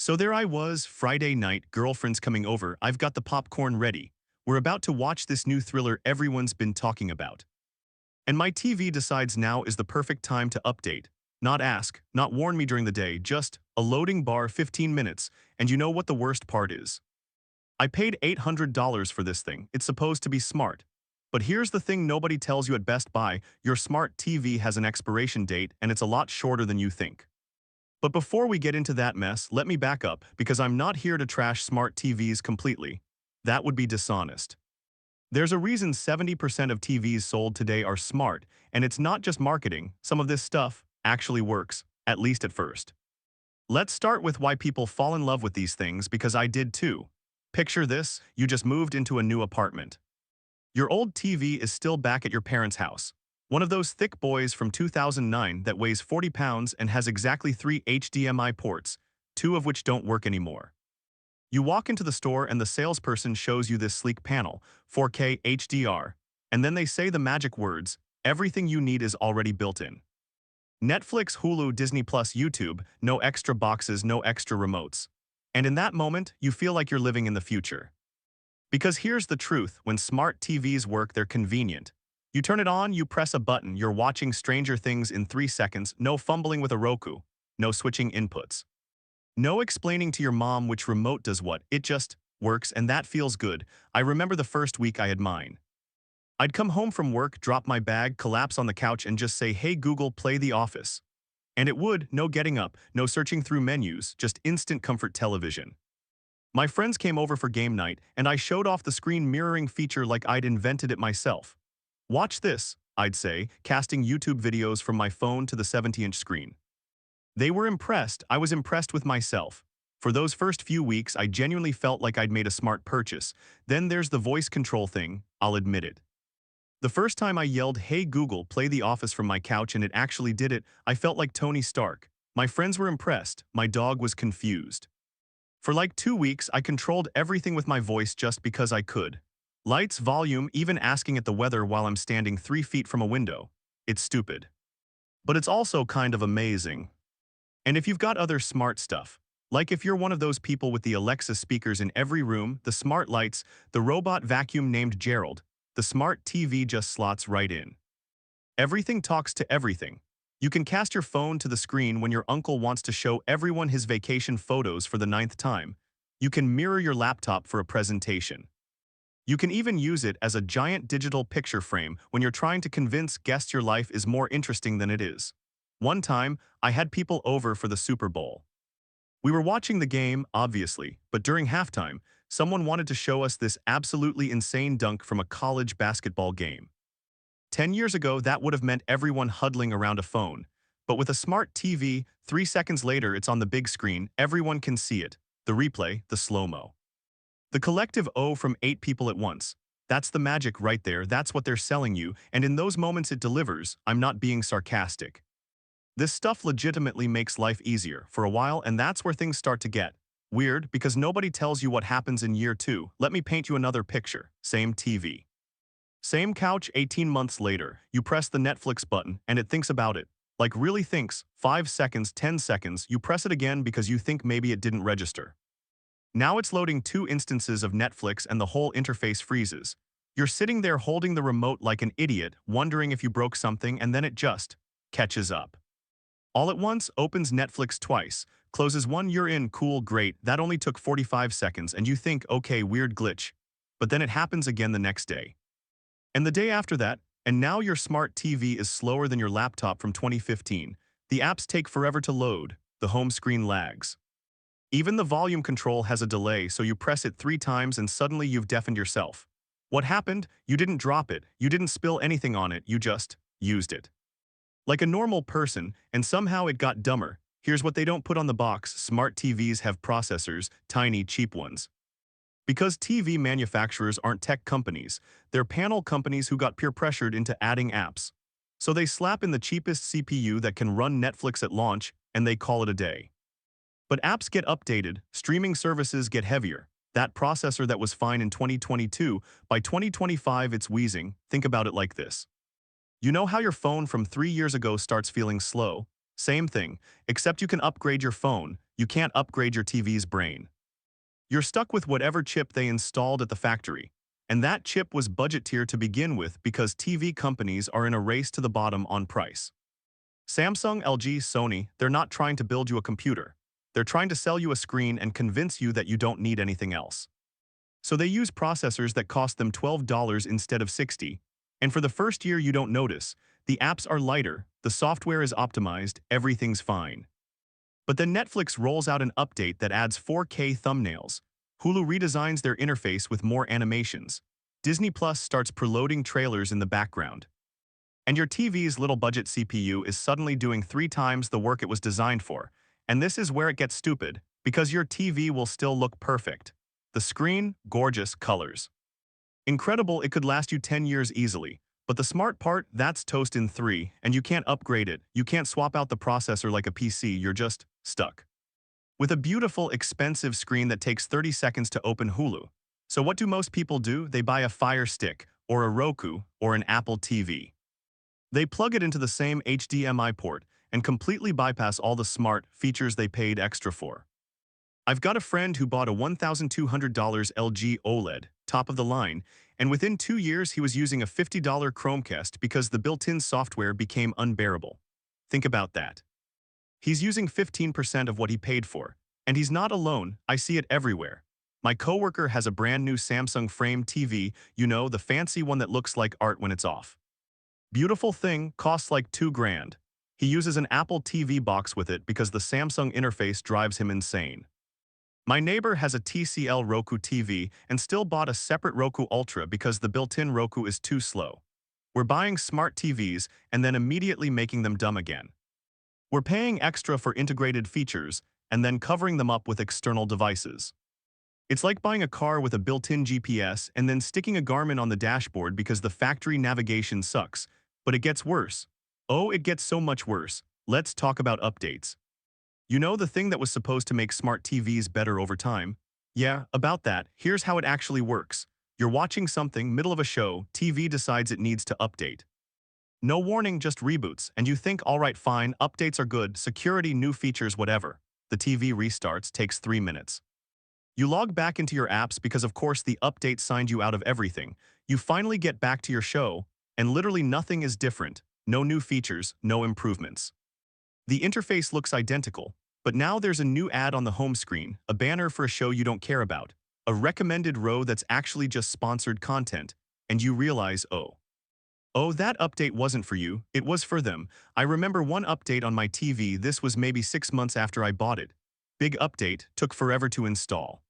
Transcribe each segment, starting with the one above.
So there I was, Friday night, girlfriend's coming over, I've got the popcorn ready. We're about to watch this new thriller everyone's been talking about. And my TV decides now is the perfect time to update. Not ask, not warn me during the day, just a loading bar 15 minutes, and you know what the worst part is? I paid $800 for this thing, it's supposed to be smart. But here's the thing nobody tells you at Best Buy, your smart TV has an expiration date and it's a lot shorter than you think. But before we get into that mess, let me back up because I'm not here to trash smart TVs completely. That would be dishonest. There's a reason 70% of TVs sold today are smart, and it's not just marketing, some of this stuff actually works, at least at first. Let's start with why people fall in love with these things because I did too. Picture this, you just moved into a new apartment. Your old TV is still back at your parents' house. One of those thick boys from 2009 that weighs 40 pounds and has exactly 3 HDMI ports, 2 of which don't work anymore. You walk into the store and the salesperson shows you this sleek panel, 4K HDR, and then they say the magic words, everything you need is already built in. Netflix, Hulu, Disney+, YouTube, no extra boxes, no extra remotes. And in that moment, you feel like you're living in the future. Because here's the truth, when smart TVs work, they're convenient. You turn it on, you press a button, you're watching Stranger Things in 3 seconds, no fumbling with a Roku, no switching inputs. No explaining to your mom which remote does what, it just works and that feels good. I remember the first week I had mine. I'd come home from work, drop my bag, collapse on the couch and just say, "Hey Google, play The Office." And it would, no getting up, no searching through menus, just instant comfort television. My friends came over for game night and I showed off the screen mirroring feature like I'd invented it myself. "Watch this," I'd say, casting YouTube videos from my phone to the 70-inch screen. They were impressed, I was impressed with myself. For those first few weeks, I genuinely felt like I'd made a smart purchase. Then there's the voice control thing, I'll admit it. The first time I yelled, "Hey Google, play The Office" from my couch and it actually did it, I felt like Tony Stark. My friends were impressed, my dog was confused. For like 2 weeks, I controlled everything with my voice just because I could. Lights, volume, even asking it the weather while I'm standing 3 feet from a window. It's stupid. But it's also kind of amazing. And if you've got other smart stuff, like if you're one of those people with the Alexa speakers in every room, the smart lights, the robot vacuum named Gerald, the smart TV just slots right in. Everything talks to everything. You can cast your phone to the screen when your uncle wants to show everyone his vacation photos for the 9th time. You can mirror your laptop for a presentation. You can even use it as a giant digital picture frame when you're trying to convince guests your life is more interesting than it is. One time, I had people over for the Super Bowl. We were watching the game, obviously, but during halftime, someone wanted to show us this absolutely insane dunk from a college basketball game. 10 years ago, that would have meant everyone huddling around a phone. But with a smart TV, 3 seconds later it's on the big screen, everyone can see it. The replay, the slow-mo. The collective O from 8 people at once. That's the magic right there, that's what they're selling you, and in those moments it delivers, I'm not being sarcastic. This stuff legitimately makes life easier for a while, and that's where things start to get weird because nobody tells you what happens in year 2. Let me paint you another picture. Same TV. Same couch 18 months later. You press the Netflix button and it thinks about it. Like really thinks, 5 seconds, 10 seconds, you press it again because you think maybe it didn't register. Now it's loading 2 instances of Netflix and the whole interface freezes. You're sitting there holding the remote like an idiot, wondering if you broke something, and then it just catches up. All at once, opens Netflix twice, closes one, you're in, cool, great, that only took 45 seconds, and you think, okay, weird glitch. But then it happens again the next day. And the day after that, and now your smart TV is slower than your laptop from 2015. The apps take forever to load, the home screen lags. Even the volume control has a delay, so you press it 3 times and suddenly you've deafened yourself. What happened? You didn't drop it, you didn't spill anything on it, you just used it. Like a normal person, and somehow it got dumber. Here's what they don't put on the box: smart TVs have processors, tiny, cheap ones. Because TV manufacturers aren't tech companies, they're panel companies who got peer pressured into adding apps. So they slap in the cheapest CPU that can run Netflix at launch, and they call it a day. But apps get updated, streaming services get heavier. That processor that was fine in 2022, by 2025 it's wheezing. Think about it like this. You know how your phone from 3 years ago starts feeling slow? Same thing, except you can upgrade your phone. you can't upgrade your TV's brain. You're stuck with whatever chip they installed at the factory. And that chip was budget tier to begin with because TV companies are in a race to the bottom on price. Samsung, LG, Sony, they're not trying to build you a computer. They're trying to sell you a screen and convince you that you don't need anything else. So they use processors that cost them $12 instead of $60. And for the first year you don't notice. The apps are lighter, the software is optimized, everything's fine. But then Netflix rolls out an update that adds 4K thumbnails. Hulu redesigns their interface with more animations. Disney Plus starts preloading trailers in the background. And your TV's little budget CPU is suddenly doing 3 times the work it was designed for. And this is where it gets stupid, because your TV will still look perfect. The screen, gorgeous colors. Incredible, it could last you 10 years easily. But the smart part, that's toast in 3, and you can't upgrade it. You can't swap out the processor like a PC, you're just stuck. With a beautiful, expensive screen that takes 30 seconds to open Hulu. So what do most people do? They buy a Fire Stick, or a Roku, or an Apple TV. They plug it into the same HDMI port and completely bypass all the smart features they paid extra for. I've got a friend who bought a $1,200 LG OLED, top of the line, and within 2 years he was using a $50 Chromecast because the built-in software became unbearable. Think about that. He's using 15% of what he paid for, and he's not alone, I see it everywhere. My coworker has a brand new Samsung Frame TV, you know, the fancy one that looks like art when it's off. Beautiful thing, costs like $2,000. He uses an Apple TV box with it because the Samsung interface drives him insane. My neighbor has a TCL Roku TV and still bought a separate Roku Ultra because the built-in Roku is too slow. We're buying smart TVs and then immediately making them dumb again. We're paying extra for integrated features and then covering them up with external devices. It's like buying a car with a built-in GPS and then sticking a Garmin on the dashboard because the factory navigation sucks. But it gets worse. Oh, it gets so much worse. Let's talk about updates. You know the thing that was supposed to make smart TVs better over time? Yeah, about that, here's how it actually works. You're watching something, middle of a show, TV decides it needs to update. No warning, just reboots, and you think, alright fine, updates are good, security, new features, whatever. The TV restarts, takes 3 minutes. You log back into your apps because of course the update signed you out of everything. You finally get back to your show, and literally nothing is different. No new features, no improvements. The interface looks identical, but now there's a new ad on the home screen, a banner for a show you don't care about, a recommended row that's actually just sponsored content, and you realize, oh, that update wasn't for you, it was for them. I remember one update on my TV, this was maybe 6 months after I bought it. Big update, took forever to install.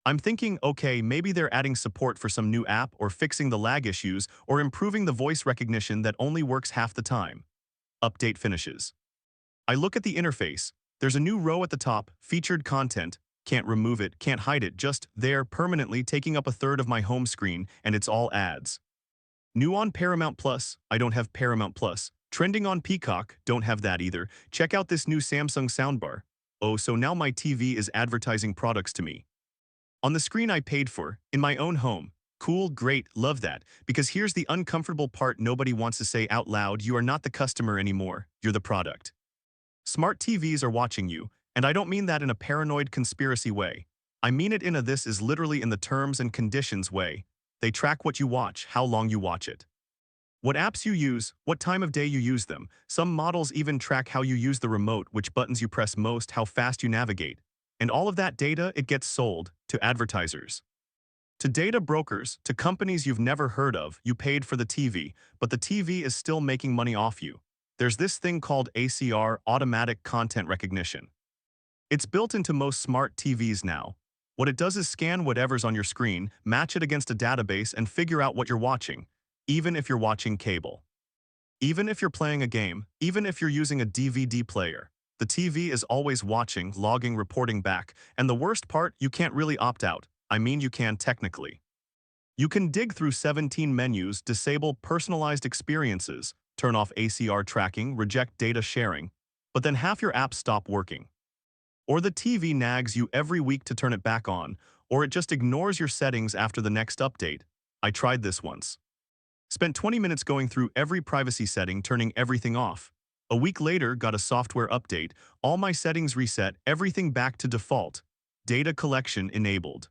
I'm thinking, okay, maybe they're adding support for some new app or fixing the lag issues or improving the voice recognition that only works half the time. Update finishes. I look at the interface. There's a new row at the top, featured content. Can't remove it, can't hide it, just there permanently taking up a third of my home screen, and it's all ads. New on Paramount Plus, I don't have Paramount Plus. Trending on Peacock, don't have that either. Check out this new Samsung soundbar. Oh, so now my TV is advertising products to me. On the screen I paid for, in my own home. Cool, great, love that. Because here's the uncomfortable part nobody wants to say out loud, you are not the customer anymore, you're the product. Smart TVs are watching you, and I don't mean that in a paranoid conspiracy way. I mean it in a this is literally in the terms and conditions way. They track what you watch, how long you watch it. What apps you use, what time of day you use them. Some models even track how you use the remote, which buttons you press most, how fast you navigate. And all of that data, it gets sold to advertisers. To data brokers, to companies you've never heard of, you paid for the TV, but the TV is still making money off you. There's this thing called ACR, automatic content recognition. It's built into most smart TVs now. What it does is scan whatever's on your screen, match it against a database, and figure out what you're watching, even if you're watching cable. Even if you're playing a game, even if you're using a DVD player. The TV is always watching, logging, reporting back, and the worst part, you can't really opt out. I mean, you can technically. You can dig through 17 menus, disable personalized experiences, turn off ACR tracking, reject data sharing, but then half your apps stop working. Or the TV nags you every week to turn it back on, or it just ignores your settings after the next update. I tried this once. Spent 20 minutes going through every privacy setting, turning everything off. A week later, got a software update, all my settings reset, everything back to default. Data collection enabled.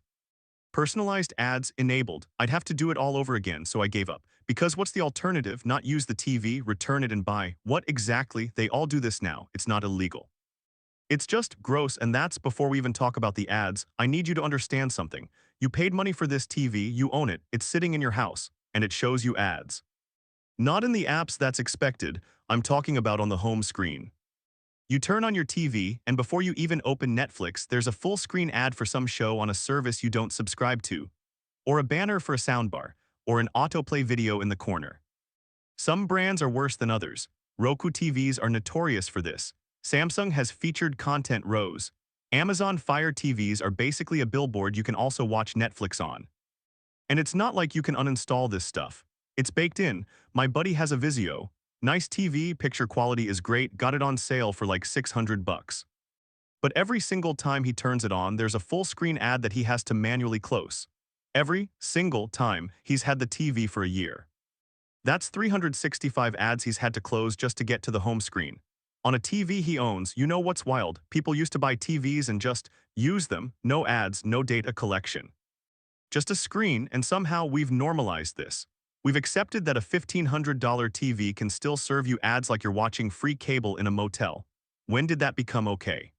Personalized ads enabled. I'd have to do it all over again, so I gave up. Because what's the alternative? Not use the TV, return it and buy. What exactly? They all do this now. It's not illegal. It's just gross, and that's before we even talk about the ads. I need you to understand something. You paid money for this TV, you own it, it's sitting in your house, and it shows you ads. Not in the apps that's expected, I'm talking about on the home screen. You turn on your TV, and before you even open Netflix, there's a full-screen ad for some show on a service you don't subscribe to, or a banner for a soundbar, or an autoplay video in the corner. Some brands are worse than others. Roku TVs are notorious for this. Samsung has featured content rows. Amazon Fire TVs are basically a billboard you can also watch Netflix on. And it's not like you can uninstall this stuff. It's baked in. My buddy has a Vizio. Nice TV, picture quality is great, got it on sale for like $600. But every single time he turns it on, there's a full-screen ad that he has to manually close. Every single time he's had the TV for a year. That's 365 ads he's had to close just to get to the home screen. On a TV he owns, you know what's wild? People used to buy TVs and just use them, no ads, no data collection. Just a screen, and somehow we've normalized this. We've accepted that a $1,500 TV can still serve you ads like you're watching free cable in a motel. When did that become okay?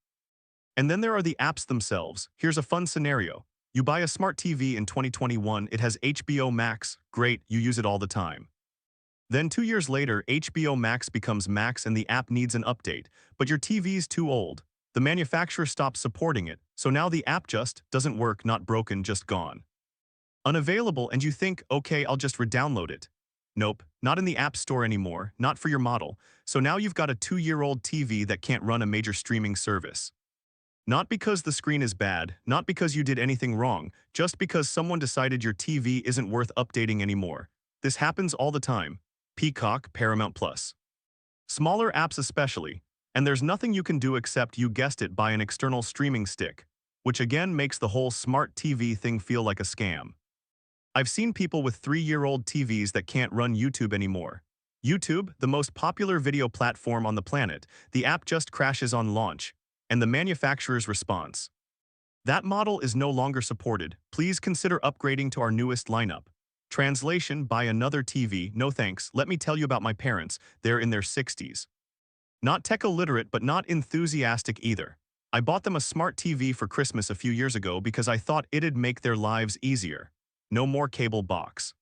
And then there are the apps themselves. Here's a fun scenario. You buy a smart TV in 2021, it has HBO Max, great, you use it all the time. Then 2 years later, HBO Max becomes Max and the app needs an update, but your TV's too old. The manufacturer stops supporting it, so now the app just doesn't work, not broken, just gone. Unavailable, and you think, okay, I'll just re-download it. Nope, not in the App Store anymore, not for your model, so now you've got a 2-year-old TV that can't run a major streaming service. Not because the screen is bad, not because you did anything wrong, just because someone decided your TV isn't worth updating anymore. This happens all the time. Peacock, Paramount Plus. Smaller apps especially, and there's nothing you can do except, you guessed it, buy an external streaming stick, which again makes the whole smart TV thing feel like a scam. I've seen people with 3-year-old TVs that can't run YouTube anymore. YouTube, the most popular video platform on the planet, the app just crashes on launch, and the manufacturer's response. That model is no longer supported. Please consider upgrading to our newest lineup. Translation, buy another TV, no thanks, let me tell you about my parents, they're in their 60s. Not tech illiterate but not enthusiastic either. I bought them a smart TV for Christmas a few years ago because I thought it'd make their lives easier. No more cable box.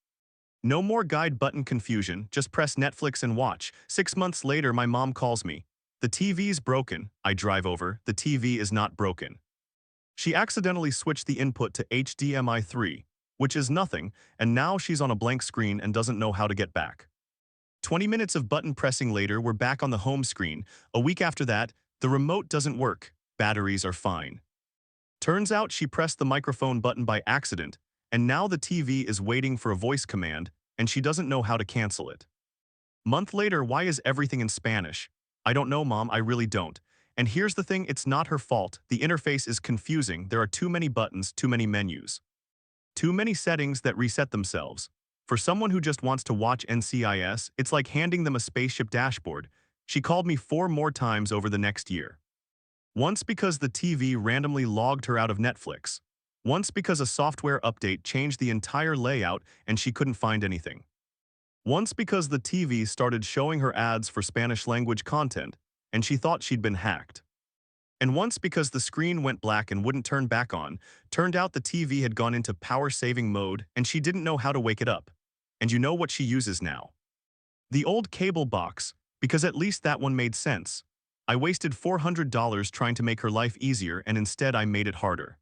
No more guide button confusion, just press Netflix and watch. 6 months later my mom calls me. The TV's broken. I drive over, the TV is not broken. She accidentally switched the input to HDMI 3. Which is nothing, and now she's on a blank screen and doesn't know how to get back. 20 minutes of button pressing later, we're back on the home screen. A week after that, the remote doesn't work. Batteries are fine. Turns out she pressed the microphone button by accident, and now the TV is waiting for a voice command, and she doesn't know how to cancel it. Month later, why is everything in Spanish? I don't know, Mom, I really don't. And here's the thing, it's not her fault. The interface is confusing. There are too many buttons, too many menus. Too many settings that reset themselves. For someone who just wants to watch NCIS, it's like handing them a spaceship dashboard. She called me 4 more times over the next year. Once because the TV randomly logged her out of Netflix. Once because a software update changed the entire layout and she couldn't find anything. Once because the TV started showing her ads for Spanish language content and she thought she'd been hacked. And once because the screen went black and wouldn't turn back on, turned out the TV had gone into power-saving mode and she didn't know how to wake it up. And you know what she uses now? The old cable box, because at least that one made sense. I wasted $400 trying to make her life easier and instead I made it harder.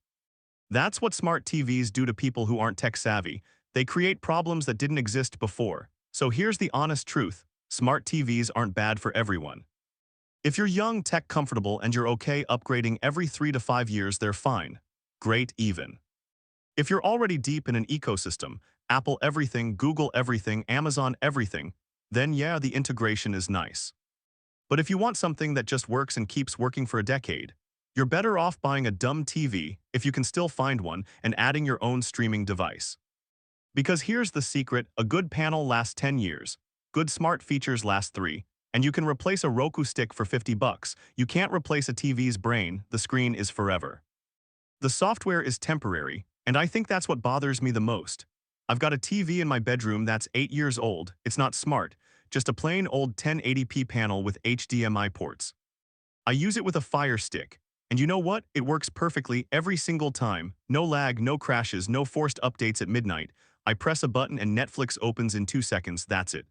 That's what smart TVs do to people who aren't tech-savvy. They create problems that didn't exist before. So here's the honest truth. Smart TVs aren't bad for everyone. If you're young, tech comfortable, and you're okay upgrading every 3 to 5 years, they're fine. Great even. If you're already deep in an ecosystem, Apple everything, Google everything, Amazon everything, then yeah, the integration is nice. But if you want something that just works and keeps working for a decade, you're better off buying a dumb TV, if you can still find one, and adding your own streaming device. Because here's the secret, a good panel lasts 10 years, good smart features last 3, And you can replace a Roku stick for 50 bucks. You can't replace a TV's brain, the screen is forever. The software is temporary, and I think that's what bothers me the most. I've got a TV in my bedroom that's 8 years old, it's not smart, just a plain old 1080p panel with HDMI ports. I use it with a Fire Stick, and you know what? It works perfectly every single time. No lag, no crashes, no forced updates at midnight. I press a button and Netflix opens in 2 seconds, that's it.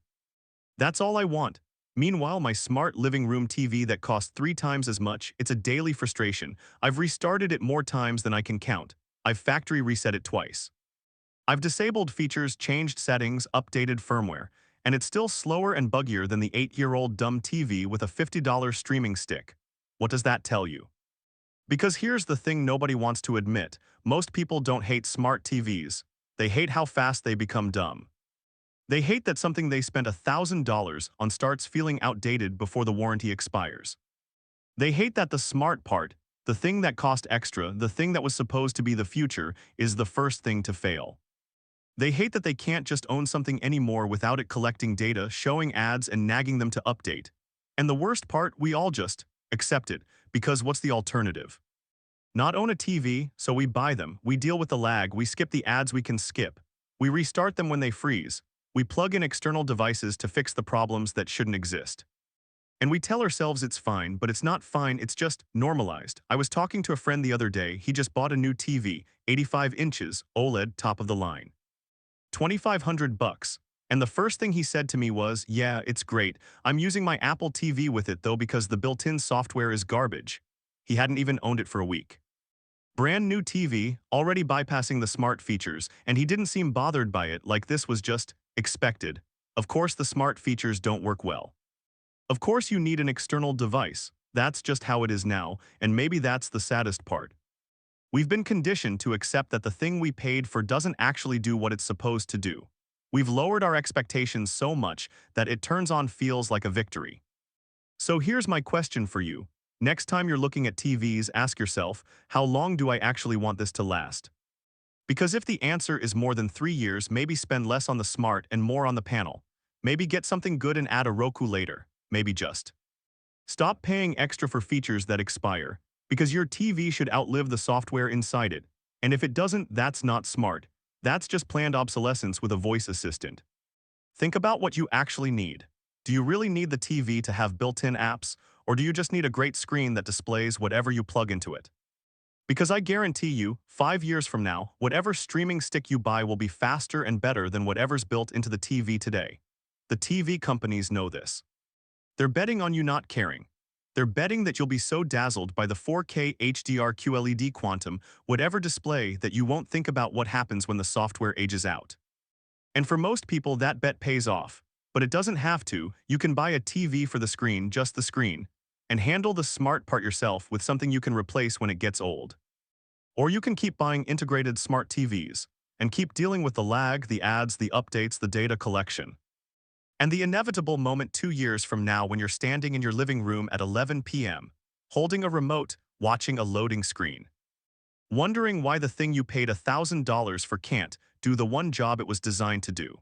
That's all I want. Meanwhile, my smart living room TV that costs 3 times as much, it's a daily frustration. I've restarted it more times than I can count. I've factory reset it twice. I've disabled features, changed settings, updated firmware, and it's still slower and buggier than the 8-year-old dumb TV with a $50 streaming stick. What does that tell you? Because here's the thing nobody wants to admit. Most people don't hate smart TVs. They hate how fast they become dumb. They hate that something they spent $1,000 on starts feeling outdated before the warranty expires. They hate that the smart part, the thing that cost extra, the thing that was supposed to be the future, is the first thing to fail. They hate that they can't just own something anymore without it collecting data, showing ads, and nagging them to update. And the worst part, we all just accept it, because what's the alternative? Not own a TV, so we buy them, we deal with the lag, we skip the ads we can skip. We restart them when they freeze. We plug in external devices to fix the problems that shouldn't exist. And we tell ourselves it's fine, but it's not fine, it's just normalized. I was talking to a friend the other day, he just bought a new TV, 85 inches, OLED, top of the line. 2,500 bucks. And the first thing he said to me was, yeah, it's great. I'm using my Apple TV with it though because the built-in software is garbage. He hadn't even owned it for a week. Brand new TV, already bypassing the smart features, and he didn't seem bothered by it like this was just expected. Of course the smart features don't work well. Of course you need an external device. That's just how it is now, and maybe that's the saddest part. We've been conditioned to accept that the thing we paid for doesn't actually do what it's supposed to do. We've lowered our expectations so much that it turns on feels like a victory. So here's my question for you. Next time you're looking at TVs, ask yourself, how long do I actually want this to last? Because if the answer is more than 3 years, maybe spend less on the smart and more on the panel. Maybe get something good and add a Roku later. Maybe just stop paying extra for features that expire, because your TV should outlive the software inside it. And if it doesn't, that's not smart. That's just planned obsolescence with a voice assistant. Think about what you actually need. Do you really need the TV to have built-in apps, or do you just need a great screen that displays whatever you plug into it? Because I guarantee you, 5 years from now, whatever streaming stick you buy will be faster and better than whatever's built into the TV today. The TV companies know this. They're betting on you not caring. They're betting that you'll be so dazzled by the 4K HDR QLED quantum, whatever display, that you won't think about what happens when the software ages out. And for most people that bet pays off. But it doesn't have to. You can buy a TV for the screen, just the screen, and handle the smart part yourself with something you can replace when it gets old. Or you can keep buying integrated smart TVs and keep dealing with the lag, the ads, the updates, the data collection. And the inevitable moment 2 years from now when you're standing in your living room at 11 p.m., holding a remote, watching a loading screen, wondering why the thing you paid $1,000 for can't do the one job it was designed to do.